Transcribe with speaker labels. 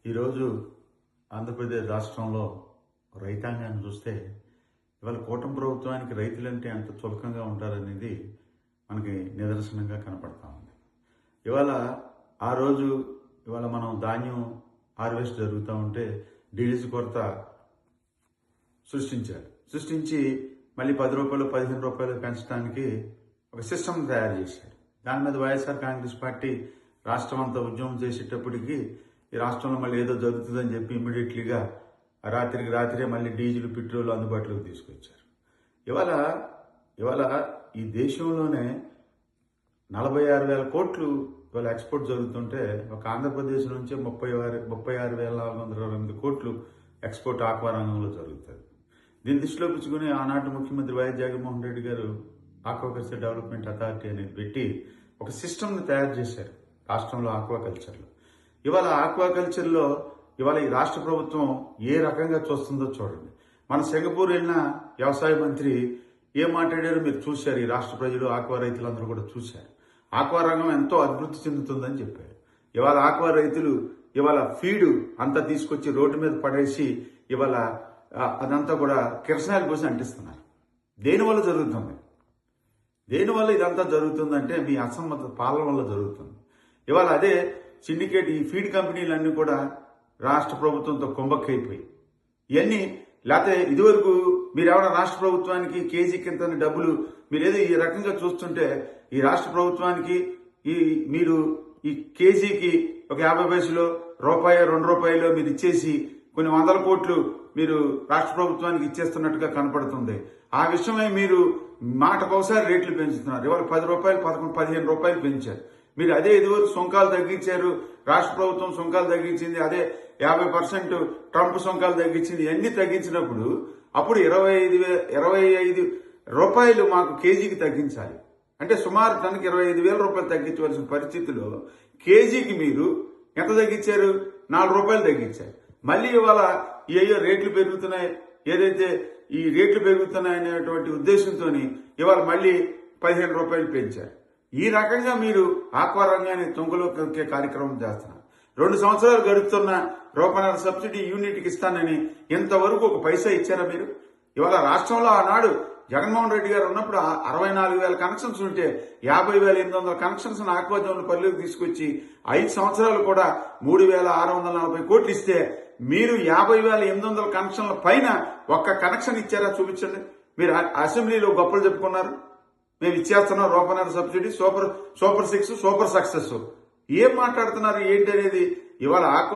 Speaker 1: ఈరోజు ఆంధ్రప్రదేశ్ రాష్ట్రంలో రైతాంగాన్ని చూస్తే ఇవాళ కూటమి ప్రభుత్వానికి రైతులంటే ఎంత చులకంగా ఉంటారనేది మనకి నిదర్శనంగా కనపడతా ఉంది. ఇవాళ మనం ధాన్యం హార్వెస్ట్ జరుగుతూ ఉంటే డీజిల్ కొరత సృష్టించి మళ్ళీ 10 రూపాయలు 15 రూపాయలు పెంచడానికి ఒక సిస్టమ్ తయారు చేశారు. దాని మీద వైఎస్ఆర్ కాంగ్రెస్ పార్టీ రాష్ట్రం అంతా ఉద్యమం చేసేటప్పటికి ఈ రాష్ట్రంలో మళ్ళీ ఏదో జరుగుతుందని చెప్పి ఇమ్మీడియట్లీగా రాత్రే మళ్ళీ డీజిల్ పెట్రోల్ అందుబాటులోకి తీసుకొచ్చారు. ఇవాళ ఈ దేశంలోనే 46,000 కోట్లు ఇవాళ ఎక్స్పోర్ట్ జరుగుతుంటే ఒక ఆంధ్రప్రదేశ్ నుంచే 36,428 కోట్లు ఎక్స్పోర్ట్ ఆక్వా రంగంలో జరుగుతుంది. దీన్ని దృష్టిలో పెంచుకుని ఆనాటి ముఖ్యమంత్రి వైఎస్ జగన్మోహన్ రెడ్డి గారు ఆక్వాకల్చర్ డెవలప్మెంట్ అథారిటీ అనేది పెట్టి ఒక సిస్టమ్ని తయారు చేశారు రాష్ట్రంలో ఆక్వాకల్చర్లో. ఇవాళ ఆక్వాకల్చర్లో ఇవాళ ఈ రాష్ట్ర ప్రభుత్వం ఏ రకంగా చూస్తుందో చూడండి. మన సింగపూర్ వెళ్ళిన వ్యవసాయ మంత్రి ఏం మాట్లాడారో మీరు చూశారు. ఈ రాష్ట్ర ప్రజలు ఆక్వా రైతులందరూ కూడా చూశారు. ఆక్వా రంగం ఎంతో అభివృద్ధి చెందుతుందని చెప్పారు. ఇవాళ ఆక్వా రైతులు ఇవాళ ఫీడు అంతా తీసుకొచ్చి రోడ్డు మీద పడేసి ఇవాళ అదంతా కూడా కిరసనాయిల్ పోసి అంటిస్తున్నారు. దేనివల్ల జరుగుతుంది? దేనివల్ల ఇదంతా జరుగుతుందంటే మీ అసమ్మత పాలన వల్ల జరుగుతుంది. ఇవాళ అదే సిండికేట్ ఈ ఫీడ్ కంపెనీలన్నీ కూడా రాష్ట్ర ప్రభుత్వంతో కుంభక్కైపోయి ఇవన్నీ లేకపోతే ఇదివరకు మీరు ఎవరైనా రాష్ట్ర ప్రభుత్వానికి కేజీ కింద డబ్బులు మీరేదో ఈ రకంగా చూస్తుంటే ఈ రాష్ట్ర ప్రభుత్వానికి మీరు ఈ కేజీకి ఒక 50 పైసలు రూపాయి 2 రూపాయలు మీరు ఇచ్చేసి కొన్ని 100 కోట్లు మీరు రాష్ట్ర ప్రభుత్వానికి ఇచ్చేస్తున్నట్టుగా కనపడుతుంది. ఆ విషయమై మీరు మాటకోసారి రేట్లు పెంచుతున్నారు. ఇవాళ 10 రూపాయలు 11, 15 రూపాయలు పెంచారు. మీరు అదే ఇదివరకు సుంకాలు తగ్గించారు. రాష్ట్ర ప్రభుత్వం సుంకాలు తగ్గించింది. అదే 50% ట్రంప్ సుంకాలు తగ్గించింది. ఇవన్నీ తగ్గించినప్పుడు అప్పుడు 25 రూపాయలు మాకు కేజీకి తగ్గించాలి. అంటే సుమారు టన్నుకి 25,000 రూపాయలు తగ్గించవలసిన పరిస్థితిలో కేజీకి మీరు ఎంత తగ్గించారు? 4 రూపాయలు తగ్గించారు. మళ్ళీ ఇవాళ అయ్యో రేట్లు పెరుగుతున్నాయి, ఏదైతే ఈ రేట్లు పెరుగుతున్నాయనేటువంటి ఉద్దేశంతో ఇవాళ మళ్ళీ 15 రూపాయలు పెంచారు. ఈ రకంగా మీరు ఆక్వా రంగాన్ని తొంగలో కంకే కార్యక్రమం చేస్తున్నారు. 2 సంవత్సరాలు గడుపుతున్న రూపాయల సబ్సిడీ యూనిట్కి ఇస్తానని ఇంతవరకు ఒక పైసా ఇచ్చారా మీరు? ఇవాళ రాష్ట్రంలో ఆనాడు జగన్మోహన్ రెడ్డి గారు ఉన్నప్పుడు 64,000 కనెక్షన్స్ ఉంటే 50,800 కనెక్షన్స్ ఆక్వా జోన్ల పరిధిలోకి తీసుకొచ్చి 5 సంవత్సరాలు కూడా 3,640 కోట్లు ఇస్తే మీరు 50,800 కనెక్షన్ల పైన ఒక్క కనెక్షన్ ఇచ్చారా? చూపించండి. మీరు అసెంబ్లీలో గొప్పలు చెప్పుకున్నారు, మేము ఇచ్చేస్తున్నాం రూపాయల సబ్సిడీ, సూపర్ 6, సూపర్ సక్సెస్. ఏం మాట్లాడుతున్నారు ఏంటి అనేది ఇవాళ